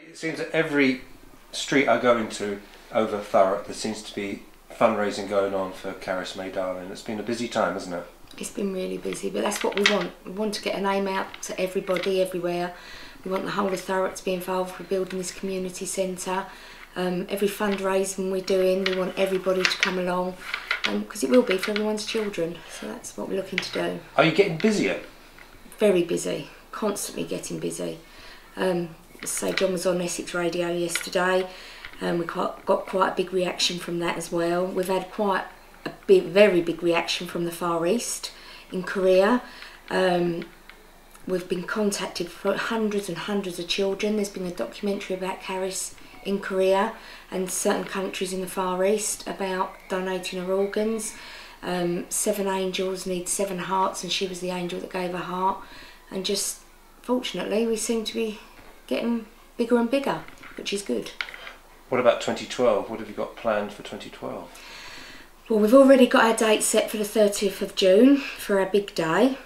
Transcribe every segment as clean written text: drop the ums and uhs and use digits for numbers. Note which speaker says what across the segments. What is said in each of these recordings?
Speaker 1: It seems that every street I go into over Thurrock there seems to be fundraising going on for Karis May Darling. It's been a busy time, hasn't it? It's
Speaker 2: been really busy, but that's what we want. We want to get a name out to everybody, everywhere. We want the whole of Thurrock to be involved with building this community centre. Every fundraising we're doing, we want everybody to come along, because it will be for everyone's children. So that's what we're looking to do.
Speaker 1: Are you getting busier?
Speaker 2: Very busy, constantly getting busy. So John was on Essex Radio yesterday, and we got quite a big reaction from that as well. We've had quite a very big reaction from the Far East in Korea. We've been contacted for hundreds and hundreds of children. There's been a documentary about Karis in Korea and certain countries in the Far East about donating her organs. 7 angels need 7 hearts, and she was the angel that gave her heart. And just fortunately we seem to be getting bigger and bigger, which is good.
Speaker 1: What about 2012? What have you got planned for 2012?
Speaker 2: Well, we've already got our date set for the 30th of June for our big day.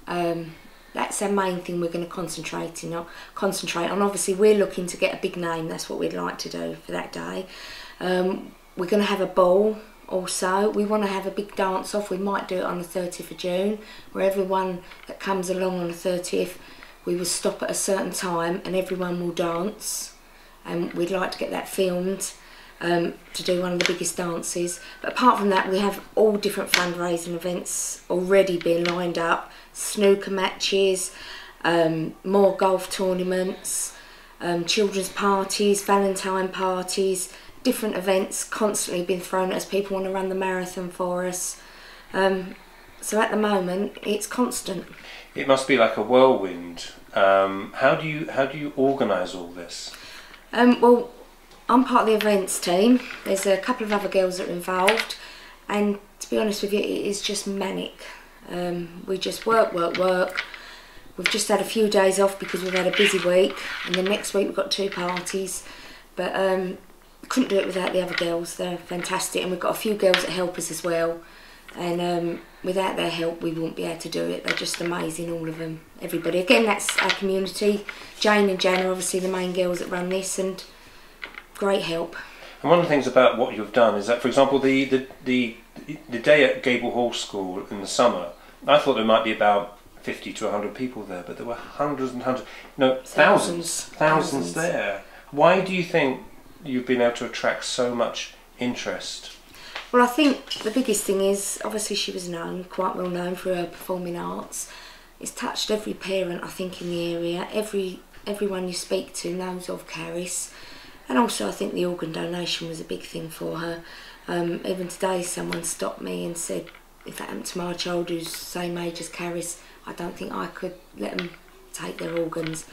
Speaker 2: That's our main thing we're going to concentrate on. Obviously, we're looking to get a big name. That's what we'd like to do for that day. We're going to have a ball also. We want to have a big dance off. We might do it on the 30th of June, where everyone that comes along on the 30th, we will stop at a certain time and everyone will dance. And we'd like to get that filmed to do one of the biggest dances. But apart from that, we have all different fundraising events already being lined up. Snooker matches, more golf tournaments, children's parties, Valentine parties, different events constantly being thrown at us. People want to run the marathon for us. So at the moment, it's constant.
Speaker 1: It must be like a whirlwind. How do you organise all this?
Speaker 2: Well, I'm part of the events team. There's a couple of other girls that are involved, and to be honest with you, it is just manic. We just work. We've just had a few days off because we've had a busy week, and then next week we've got 2 parties. But couldn't do it without the other girls. They're fantastic, and we've got a few girls that help us as well. And without their help, we wouldn't be able to do it. They're just amazing, all of them, everybody. Again, that's our community. Jane and Jan are obviously the main girls that run this, and great help.
Speaker 1: And one of the things about what you've done is that, for example, the day at Gable Hall School in the summer, I thought there might be about 50 to 100 people there, but there were hundreds and hundreds, no, thousands there. Why do you think you've been able to attract so much interest?
Speaker 2: Well, I think the biggest thing is, obviously she was quite well known for her performing arts. It's touched every parent, I think, in the area. Everyone you speak to knows of Karis. And also I think the organ donation was a big thing for her. Even today someone stopped me and said, if that happened to my child who's the same age as Karis, I don't think I could let them take their organs.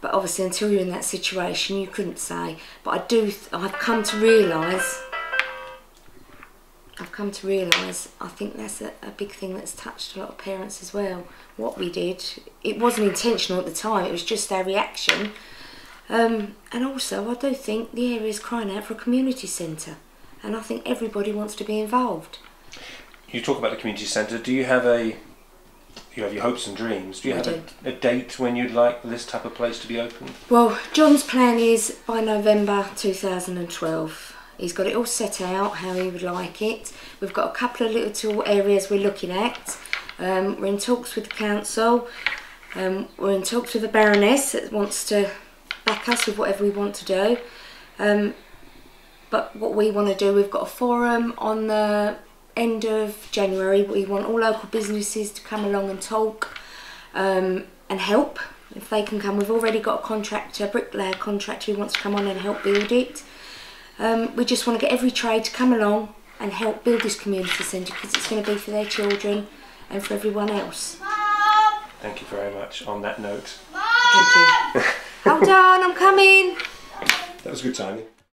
Speaker 2: But obviously until you're in that situation you couldn't say. But I've come to realise, I think that's a big thing that's touched a lot of parents as well. What we did, it wasn't intentional at the time, it was just our reaction. And also I do think the area is crying out for a community centre, and I think everybody wants to be involved.
Speaker 1: You talk about the community centre. Do you have your hopes and dreams? Do you have a date when you'd like this type of place to be opened?
Speaker 2: Well, John's plan is by November 2012. He's got it all set out how he would like it. We've got a couple of little areas we're looking at. We're in talks with the council. We're in talks with the Baroness that wants to back us with whatever we want to do. But what we want to do, we've got a forum on the end of January. We want all local businesses to come along and talk and help if they can come. We've already got a contractor, a bricklayer contractor who wants to come on and help build it. We just want to get every trade to come along and help build this community centre, because it's going to be for their children and for everyone else.
Speaker 1: Thank you very much on that note.
Speaker 2: Thank you. Hold on, I'm coming.
Speaker 1: That was good timing.